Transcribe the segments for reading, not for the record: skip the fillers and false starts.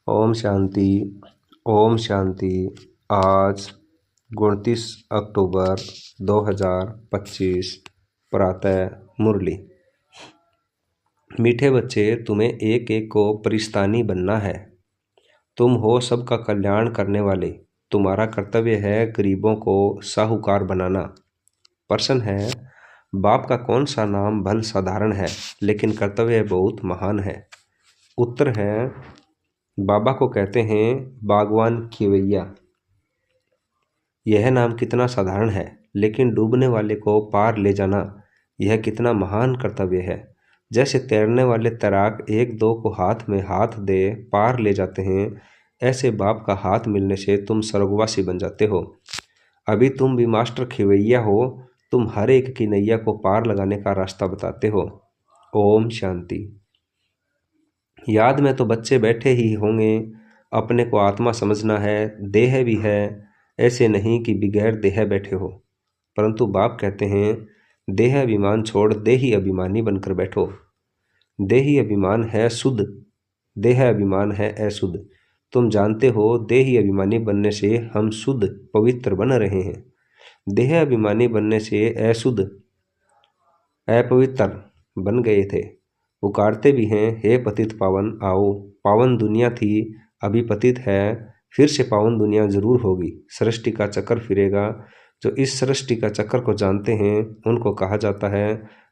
ओम शांति। ओम शांति। आज 29 अक्टूबर 2025 प्रातः मुरली। मीठे बच्चे, तुम्हें एक एक को परिस्तानी बनना है। तुम हो सबका कल्याण करने वाले। तुम्हारा कर्तव्य है गरीबों को साहूकार बनाना। प्रश्न है, बाप का कौन सा नाम भल साधारण है लेकिन कर्तव्य बहुत महान है? उत्तर है, बाबा को कहते हैं बागवान खिवैया। यह नाम कितना साधारण है लेकिन डूबने वाले को पार ले जाना यह कितना महान कर्तव्य है। जैसे तैरने वाले तैराक एक दो को हाथ में हाथ दे पार ले जाते हैं, ऐसे बाप का हाथ मिलने से तुम स्वर्गवासी बन जाते हो। अभी तुम भी मास्टर खिवैया हो। तुम हर एक की नैया को पार लगाने का रास्ता बताते हो। ओम शांति। याद में तो बच्चे बैठे ही होंगे। अपने को आत्मा समझना है, देह भी है। ऐसे नहीं कि बगैर देह बैठे हो। परंतु बाप कहते हैं देह अभिमान छोड़ देही अभिमानी बनकर बैठो। देही अभिमान है शुद्ध, देह अभिमान है अशुद्ध। तुम जानते हो देही अभिमानी बनने से हम शुद्ध पवित्र बन रहे हैं। देह अभिमानी बनने से अशुद्ध अपवित्र बन गए थे। पुकारते भी हैं, हे पतित पावन आओ। पावन दुनिया थी, अभी पतित है, फिर से पावन दुनिया जरूर होगी। सृष्टि का चक्कर फिरेगा। जो इस सृष्टि का चक्कर को जानते हैं उनको कहा जाता है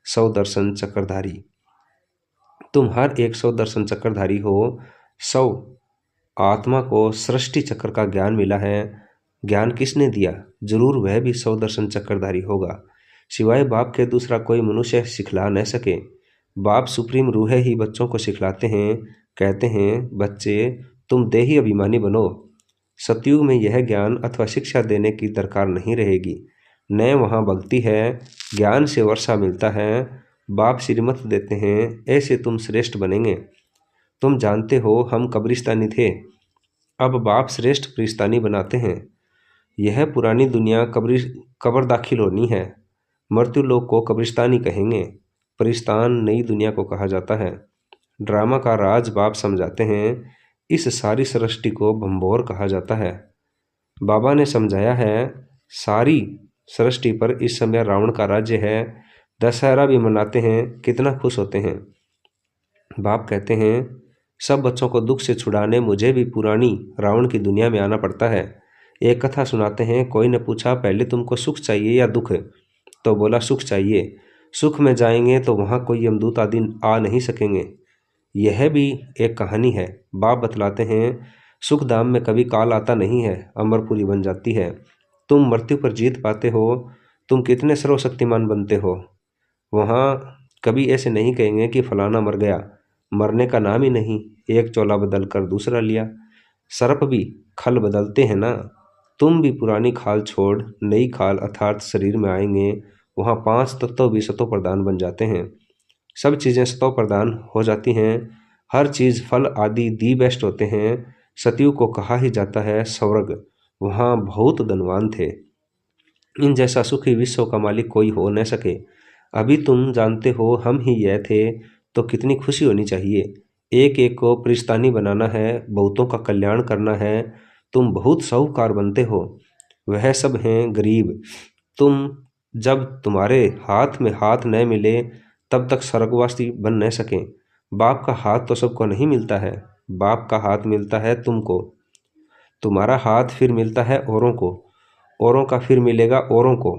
100 दर्शन चक्रधारी। तुम हर एक 100 दर्शन चक्रधारी हो। 100 आत्मा को सृष्टि चक्र का ज्ञान मिला है। ज्ञान किसने दिया? जरूर वह भी 100 दर्शन चक्रधारी होगा। सिवाय बाप के दूसरा कोई मनुष्य सिखला न सके। बाप सुप्रीम रूह ही बच्चों को सिखलाते हैं। कहते हैं, बच्चे तुम देही अभिमानी बनो। सतयुग में यह ज्ञान अथवा शिक्षा देने की दरकार नहीं रहेगी। न वहाँ भक्ति है, ज्ञान से वर्षा मिलता है। बाप श्रीमत देते हैं, ऐसे तुम श्रेष्ठ बनेंगे। तुम जानते हो हम कब्रिस्तानी थे, अब बाप श्रेष्ठ कब्रिस्तानी बनाते हैं। यह पुरानी दुनिया कब्र दाखिल होनी है। मृत्यु लोक को कब्रिस्तानी कहेंगे। परिस्तान नई दुनिया को कहा जाता है। ड्रामा का राज बाप समझाते हैं। इस सारी सृष्टि को भंबोर कहा जाता है। बाबा ने समझाया है, सारी सृष्टि पर इस समय रावण का राज्य है। दशहरा भी मनाते हैं, कितना खुश होते हैं। बाप कहते हैं, सब बच्चों को दुख से छुड़ाने मुझे भी पुरानी रावण की दुनिया में आना पड़ता है। एक कथा सुनाते हैं, कोई ने पूछा पहले तुमको सुख चाहिए या दुख? तो बोला सुख चाहिए। सुख में जाएंगे तो वहाँ कोई यमदूत आदि आ नहीं सकेंगे। यह भी एक कहानी है। बाप बतलाते हैं, सुख धाम में कभी काल आता नहीं है, अमरपुरी बन जाती है। तुम मृत्यु पर जीत पाते हो। तुम कितने सर्वशक्तिमान बनते हो। वहाँ कभी ऐसे नहीं कहेंगे कि फलाना मर गया। मरने का नाम ही नहीं। एक चोला बदल कर दूसरा लिया। सर्प भी खल बदलते हैं ना। तुम भी पुरानी खाल छोड़ नई खाल अर्थात शरीर में आएंगे। वहाँ 5 तत्व भी सतो प्रधान बन जाते हैं। सब चीज़ें सतो प्रधान हो जाती हैं। हर चीज़ फल आदि दी बेस्ट होते हैं। सतयुग को कहा ही जाता है स्वर्ग। वहाँ बहुत धनवान थे। इन जैसा सुखी विश्व का मालिक कोई हो न सके। अभी तुम जानते हो हम ही यह थे, तो कितनी खुशी होनी चाहिए। एक एक को परिस्तानी बनाना है, बहुतों का कल्याण करना है। तुम बहुत साहूकार बनते हो, वह सब हैं गरीब। तुम जब तुम्हारे हाथ में हाथ न मिले तब तक स्वर्गवासी बन न सकें। बाप का हाथ तो सबको नहीं मिलता है, बाप का हाथ मिलता है तुमको। तुम्हारा हाथ फिर मिलता है औरों को, औरों का फिर मिलेगा औरों को।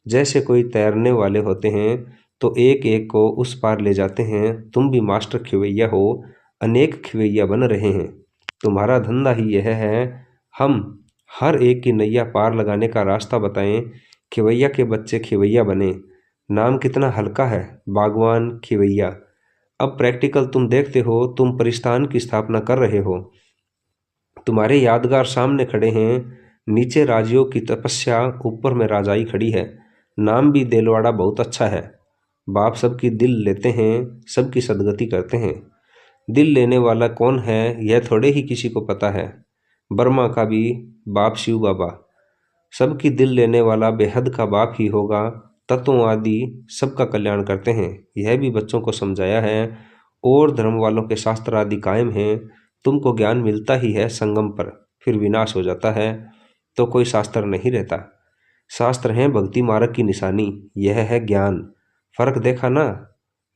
जैसे कोई तैरने वाले होते हैं तो एक एक को उस पार ले जाते हैं। तुम भी मास्टर खिवैया हो, अनेक खिवैया बन रहे हैं। तुम्हारा धंधा ही यह है, हम हर एक की नैया पार लगाने का रास्ता बताएं। खिवैया के बच्चे खिवैया बने। नाम कितना हल्का है, बागवान खिवैया। अब प्रैक्टिकल तुम देखते हो। तुम परिस्तान की स्थापना कर रहे हो। तुम्हारे यादगार सामने खड़े हैं। नीचे राजियों की तपस्या, ऊपर में राजाई खड़ी है। नाम भी देलवाड़ा बहुत अच्छा है। बाप सबकी दिल लेते हैं, सबकी सदगति करते हैं। दिल लेने वाला कौन है यह थोड़े ही किसी को पता है। बर्मा का भी बाप शिव बाबा। सबकी दिल लेने वाला बेहद का बाप ही होगा। तत्वों आदि सबका कल्याण करते हैं, यह भी बच्चों को समझाया है। और धर्म वालों के शास्त्र आदि कायम हैं। तुमको ज्ञान मिलता ही है संगम पर, फिर विनाश हो जाता है, तो कोई शास्त्र नहीं रहता। शास्त्र हैं भक्ति मार्ग की निशानी, यह है ज्ञान। फर्क देखा ना?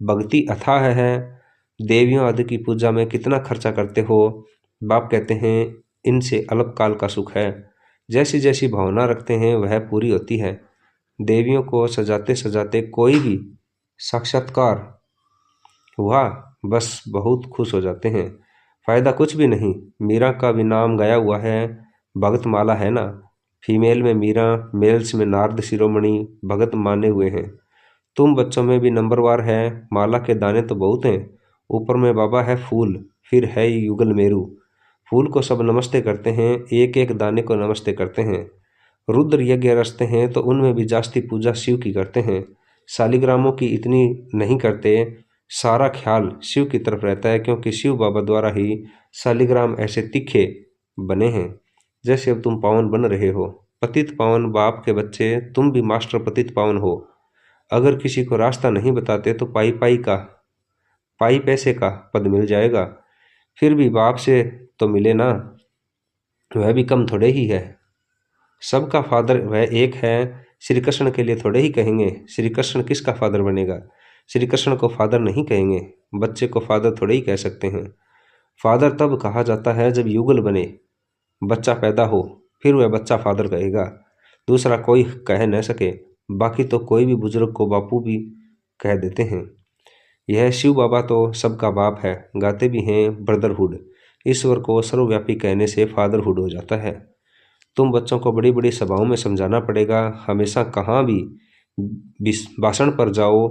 भक्ति अथाह है, देवियों आदि की पूजा में कितना खर्चा करते हो। बाप कहते हैं इनसे अल्पकाल का सुख है। जैसी जैसी भावना रखते हैं वह पूरी होती है। देवियों को सजाते सजाते कोई भी साक्षात्कार हुआ, बस बहुत खुश हो जाते हैं। फायदा कुछ भी नहीं। मीरा का भी नाम गया हुआ है, भगत माला है ना। फीमेल में मीरा, मेल्स में नारद शिरोमणि भगत माने हुए हैं। तुम बच्चों में भी नंबरवार है। माला के दाने तो बहुत हैं, ऊपर में बाबा है फूल, फिर है युगल मेरू। फूल को सब नमस्ते करते हैं, एक एक दाने को नमस्ते करते हैं। रुद्र यज्ञ रचते हैं तो उनमें भी जास्ती पूजा शिव की करते हैं। शालिग्रामों की इतनी नहीं करते, सारा ख्याल शिव की तरफ रहता है, क्योंकि शिव बाबा द्वारा ही शालिग्राम ऐसे तीखे बने हैं जैसे अब तुम पावन बन रहे हो। पतित पावन बाप के बच्चे, तुम भी मास्टर पतित पावन हो। अगर किसी को रास्ता नहीं बताते तो पाई पैसे का पद मिल जाएगा, फिर भी बाप से तो मिले ना, वह भी कम थोड़े ही है। सबका फादर वह एक है। श्री कृष्ण के लिए थोड़े ही कहेंगे श्री कृष्ण किसका फादर बनेगा। श्री कृष्ण को फादर नहीं कहेंगे, बच्चे को फादर थोड़े ही कह सकते हैं। फादर तब कहा जाता है जब युगल बने, बच्चा पैदा हो, फिर वह बच्चा फादर कहेगा, दूसरा कोई कह न सके। बाकी तो कोई भी बुजुर्ग को बापू भी कह देते हैं। यह शिव बाबा तो सबका बाप है, गाते भी हैं ब्रदरहुड। ईश्वर को सर्वव्यापी कहने से फादरहुड हो जाता है। तुम बच्चों को बड़ी बड़ी सभाओं में समझाना पड़ेगा। हमेशा कहाँ भी भाषण पर जाओ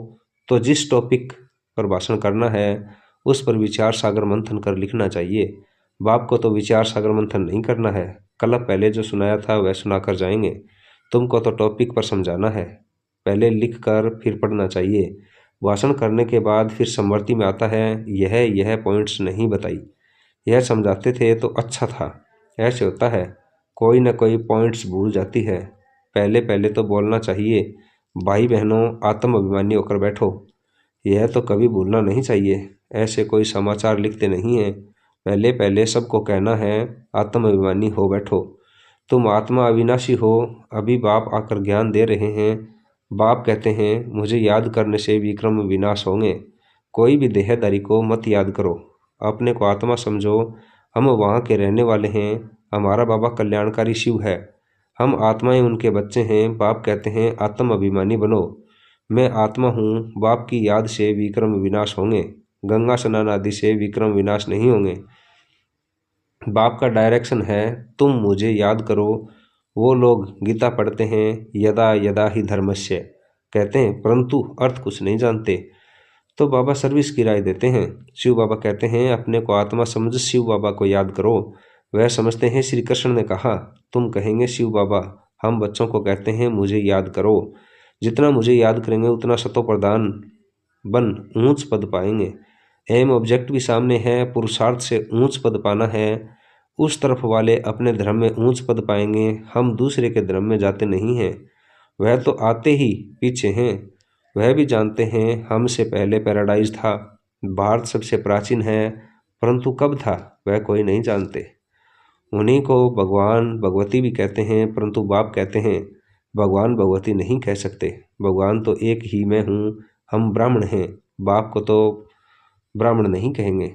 तो जिस टॉपिक पर भाषण करना है उस पर विचार सागर मंथन कर लिखना चाहिए। बाप को तो विचार सागर मंथन नहीं करना है, कल पहले जो सुनाया था वह सुनाकर जाएंगे। तुमको तो टॉपिक पर समझाना है, पहले लिख कर फिर पढ़ना चाहिए। भाषण करने के बाद फिर समवर्ती में आता है यह पॉइंट्स नहीं बताई, यह समझाते थे तो अच्छा था। ऐसे होता है, कोई न कोई पॉइंट्स भूल जाती है। पहले पहले तो बोलना चाहिए, भाई बहनों आत्म अभिमानी होकर बैठो, यह तो कभी भूलना नहीं चाहिए। ऐसे कोई समाचार लिखते नहीं हैं, पहले पहले सबको कहना है आत्म अभिमानी हो बैठो। तुम आत्मा अविनाशी हो। अभी बाप आकर ज्ञान दे रहे हैं। बाप कहते हैं मुझे याद करने से विक्रम विनाश होंगे। कोई भी देहधारी को मत याद करो, अपने को आत्मा समझो। हम वहाँ के रहने वाले हैं, हमारा बाबा कल्याणकारी शिव है, हम आत्माएं उनके बच्चे हैं। बाप कहते हैं आत्म अभिमानी बनो, मैं आत्मा हूँ। बाप की याद से विक्रम विनाश होंगे, गंगा स्नान आदि से विक्रम विनाश नहीं होंगे। बाप का डायरेक्शन है तुम मुझे याद करो। वो लोग गीता पढ़ते हैं, यदा यदा ही धर्मस्य कहते हैं, परंतु अर्थ कुछ नहीं जानते। तो बाबा सर्विस की राय देते हैं। शिव बाबा कहते हैं अपने को आत्मा समझ शिव बाबा को याद करो। वह समझते हैं श्री कृष्ण ने कहा, तुम कहेंगे शिव बाबा, हम बच्चों को कहते हैं मुझे याद करो। जितना मुझे याद करेंगे उतना सतो प्रधान बन ऊंच पद पाएंगे। एम ऑब्जेक्ट भी सामने है, पुरुषार्थ से ऊंच पद पाना है। उस तरफ वाले अपने धर्म में ऊंच पद पाएंगे, हम दूसरे के धर्म में जाते नहीं हैं। वह तो आते ही पीछे हैं, वह भी जानते हैं हमसे पहले पैराडाइज था। भारत सबसे प्राचीन है, परंतु कब था वह कोई नहीं जानते। उन्हीं को भगवान भगवती भी कहते हैं, परंतु बाप कहते हैं भगवान भगवती नहीं कह सकते, भगवान तो एक ही मैं हूँ, हम ब्राह्मण हैं। बाप को तो ब्राह्मण नहीं कहेंगे,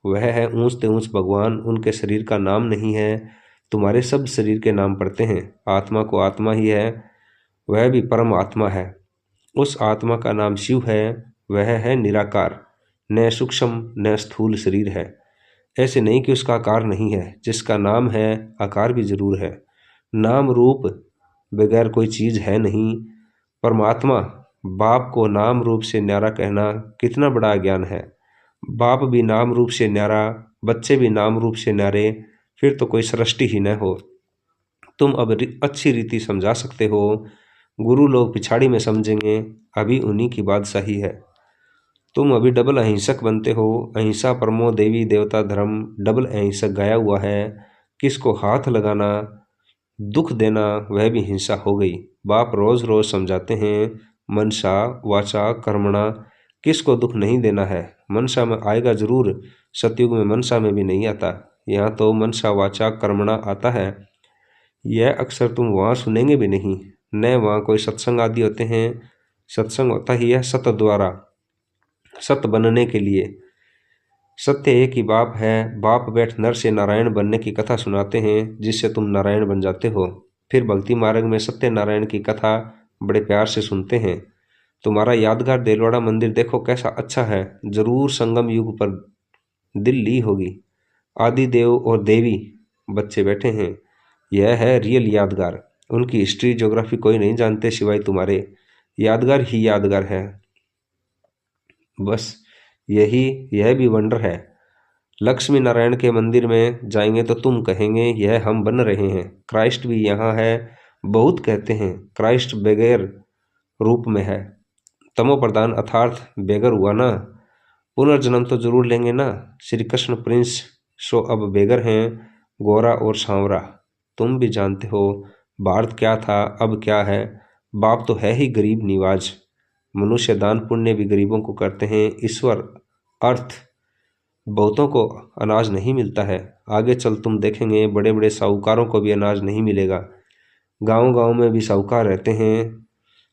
वह है ऊंचते ऊंच भगवान। उनके शरीर का नाम नहीं है, तुम्हारे सब शरीर के नाम पड़ते हैं। आत्मा को आत्मा ही है, वह भी परम आत्मा है। उस आत्मा का नाम शिव है, वह है निराकार, न सूक्ष्म न स्थूल शरीर है। ऐसे नहीं कि उसका आकार नहीं है, जिसका नाम है आकार भी जरूर है। नाम रूप बगैर कोई चीज है नहीं। परमात्मा बाप को नाम रूप से न्यारा कहना कितना बड़ा ज्ञान है। बाप भी नाम रूप से न्यारा, बच्चे भी नाम रूप से न्यारे, फिर तो कोई सृष्टि ही न हो। तुम अब अच्छी रीति समझा सकते हो, गुरु लोग पिछाड़ी में समझेंगे, अभी उन्हीं की बादशाही है। तुम अभी डबल अहिंसक बनते हो। अहिंसा परमो देवी देवता धर्म, डबल अहिंसक गाया हुआ है। किसको हाथ लगाना, दुख देना, वह भी हिंसा हो गई। बाप रोज रोज समझाते हैं मनसा वाचा कर्मणा, किसको दुख नहीं देना है। मनसा में आएगा जरूर, सतयुग में मनसा में भी नहीं आता। यहाँ तो मनसा वाचा कर्मणा आता है। यह अक्सर तुम वहाँ सुनेंगे भी नहीं, न वहाँ कोई सत्संग आदि होते हैं। सत्संग होता ही है सत द्वारा, सत बनने के लिए। सत्य एक ही बाप है। बाप बैठ नर से नारायण बनने की कथा सुनाते हैं, जिससे तुम नारायण बन जाते हो। फिर भक्ति मार्ग में सत्य नारायण की कथा बड़े प्यार से सुनते हैं। तुम्हारा यादगार देलवाड़ा मंदिर देखो कैसा अच्छा है, जरूर संगम युग पर दिल ली होगी। आदि देव और देवी बच्चे बैठे हैं, यह है रियल यादगार। उनकी हिस्ट्री ज्योग्राफी कोई नहीं जानते सिवाय तुम्हारे। यादगार ही यादगार है, बस यह भी वंडर है। लक्ष्मी नारायण के मंदिर में जाएंगे तो तुम कहेंगे यह हम बन रहे हैं। क्राइस्ट भी यहाँ है, बहुत कहते हैं क्राइस्ट बेगर रूप में है। तमो प्रधान अर्थात बेगर हुआ ना, पुनर्जन्म तो जरूर लेंगे ना। श्री कृष्ण प्रिंस सो अब बेगर हैं, गोरा और सांवरा। तुम भी जानते हो भारत क्या था अब क्या है। बाप तो है ही गरीब निवाज। मनुष्य दान पुण्य भी गरीबों को करते हैं। ईश्वर अर्थ बहुतों को अनाज नहीं मिलता है। आगे चल तुम देखेंगे बड़े बड़े साहूकारों को भी अनाज नहीं मिलेगा। गांव गांव में भी साहूकार रहते हैं,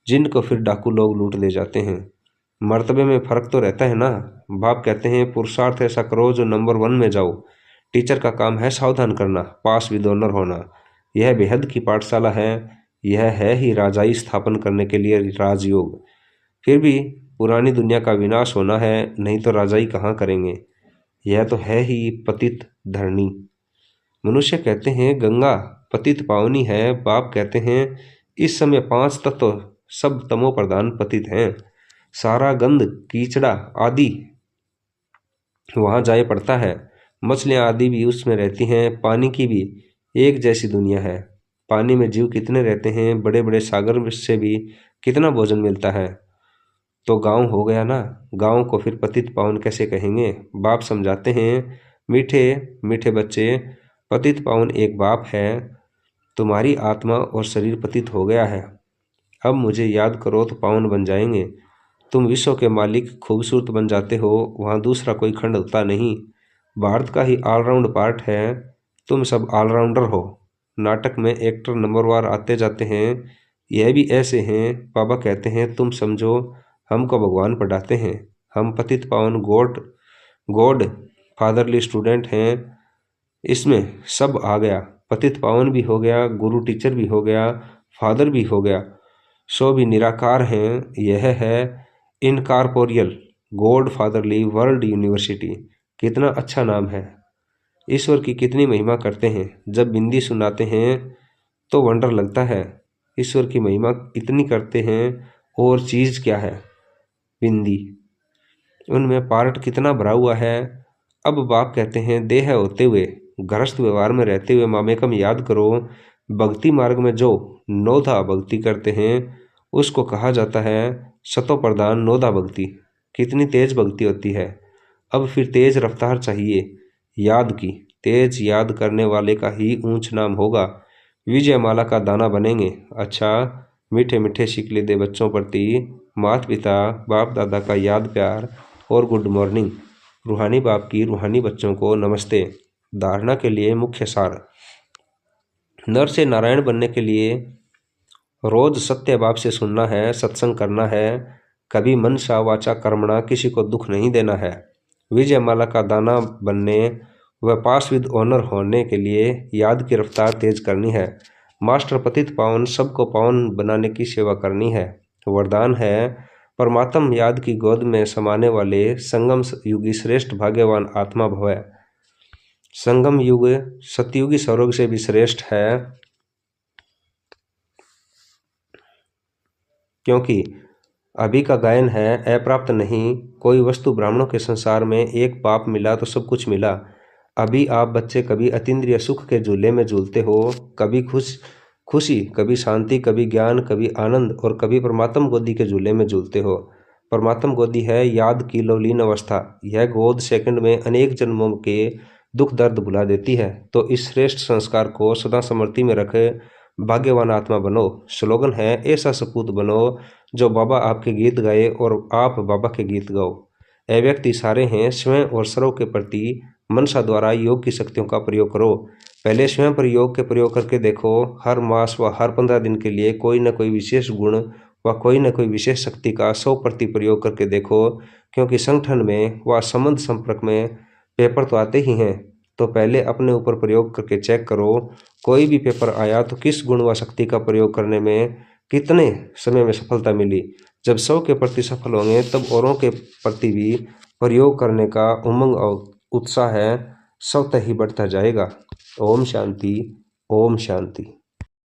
जिनको फिर डाकू लोग लूट ले जाते हैं। मर्तबे में फर्क तो रहता है ना। बाप कहते हैं पुरुषार्थ ऐसा करो जो नंबर 1 में जाओ। टीचर का काम है सावधान करना, पास विद ऑनर होना। यह बेहद की पाठशाला है। यह है ही राजाई स्थापन करने के लिए राजयोग। फिर भी पुरानी दुनिया का विनाश होना है, नहीं तो राजाई कहाँ करेंगे। यह तो है ही पतित धरणी। मनुष्य कहते हैं गंगा पतित पावनी है। बाप कहते हैं इस समय 5 तत्व सब तमो प्रधान पतित हैं। सारा गंध कीचड़ा आदि वहां जाए पड़ता है। मछलियां आदि भी उसमें रहती हैं। पानी की भी एक जैसी दुनिया है। पानी में जीव कितने रहते हैं, बड़े बड़े सागर से भी कितना भोजन मिलता है। तो गांव हो गया ना। गांव को फिर पतित पावन कैसे कहेंगे। बाप समझाते हैं मीठे मीठे बच्चे, पतित पावन एक बाप है। तुम्हारी आत्मा और शरीर पतित हो गया है, अब मुझे याद करो तो पावन बन जाएंगे। तुम विश्व के मालिक खूबसूरत बन जाते हो, वहाँ दूसरा कोई खंड होता नहीं। भारत का ही ऑलराउंड पार्ट है। तुम सब ऑलराउंडर हो। नाटक में एक्टर नंबरवार आते जाते हैं, यह भी ऐसे हैं। बाबा कहते हैं तुम समझो हमको भगवान पढ़ाते हैं। हम पतित पावन गॉड फादरली स्टूडेंट हैं। इसमें सब आ गया, पतित पावन भी हो गया, गुरु टीचर भी हो गया, फादर भी हो गया। सो भी निराकार हैं। यह है incorporeal God fatherly world university. कितना अच्छा नाम है। ईश्वर की कितनी महिमा करते हैं। जब बिंदी सुनाते हैं तो वंडर लगता है। ईश्वर की महिमा इतनी करते हैं, और चीज़ क्या है बिंदी, उनमें पार्ट कितना भरा हुआ है। अब बाप कहते हैं देह होते हुए गृहस्थ व्यवहार में रहते हुए मामेकम याद करो। भक्ति मार्ग में जो नौधा भक्ति करते हैं उसको कहा जाता है सतो प्रधान नौधा भक्ति। कितनी तेज भक्ति होती है। अब फिर तेज रफ्तार चाहिए याद की। तेज याद करने वाले का ही ऊंच नाम होगा। विजयमाला का दाना बनेंगे। अच्छा मीठे मीठे शिकले दे बच्चों प्रति माता पिता बाप दादा का याद प्यार और गुड मॉर्निंग। रूहानी बाप की रूहानी बच्चों को नमस्ते। धारणा के लिए मुख्य सार। नर से नारायण बनने के लिए रोज सत्य बाप से सुनना है, सत्संग करना है। कभी मनसा वाचा कर्मणा किसी को दुख नहीं देना है। विजयमाला का दाना बनने व पास विद ऑनर होने के लिए याद की रफ्तार तेज करनी है। मास्टर पतित पावन सबको पावन बनाने की सेवा करनी है। वरदान है परमात्म याद की गोद में समाने वाले संगम युगी श्रेष्ठ भाग्यवान आत्मा भव। संगम युग सतयुगी स्वर्ग से भी श्रेष्ठ है, क्योंकि अभी का गायन है अप्राप्त नहीं कोई वस्तु। ब्राह्मणों के संसार में एक पाप मिला तो सब कुछ मिला। अभी आप बच्चे कभी अतीन्द्रिय सुख के झूले में झूलते हो, कभी खुशी, कभी शांति, कभी ज्ञान, कभी आनंद, और कभी परमात्म गोदी के झूले में झूलते हो। परमात्म गोदी है याद की लवलीन अवस्था। यह गोद सेकंड में अनेक जन्मों के दुख दर्द भुला देती है। तो इस श्रेष्ठ संस्कार को सदा स्मृति में रखे भाग्यवान आत्मा बनो। स्लोगन है ऐसा सपूत बनो जो बाबा आपके गीत गाए और आप बाबा के गीत गाओ। ये व्यक्ति सारे हैं स्वयं और सर्व के प्रति मनसा द्वारा योग की शक्तियों का प्रयोग करो। पहले स्वयं पर योग के प्रयोग करके देखो। हर मास व हर 15 दिन के लिए कोई न कोई विशेष गुण व कोई न कोई विशेष शक्ति का 100% प्रयोग करके देखो। क्योंकि संगठन में व संबंध संपर्क में पेपर तो आते ही हैं, तो पहले अपने ऊपर प्रयोग करके चेक करो। कोई भी पेपर आया तो किस गुण व शक्ति का प्रयोग करने में कितने समय में सफलता मिली। जब 100 के प्रति सफल होंगे तब औरों के प्रति भी प्रयोग करने का उमंग और उत्साह है स्वतः ही बढ़ता जाएगा। ओम शांति, ओम शांति।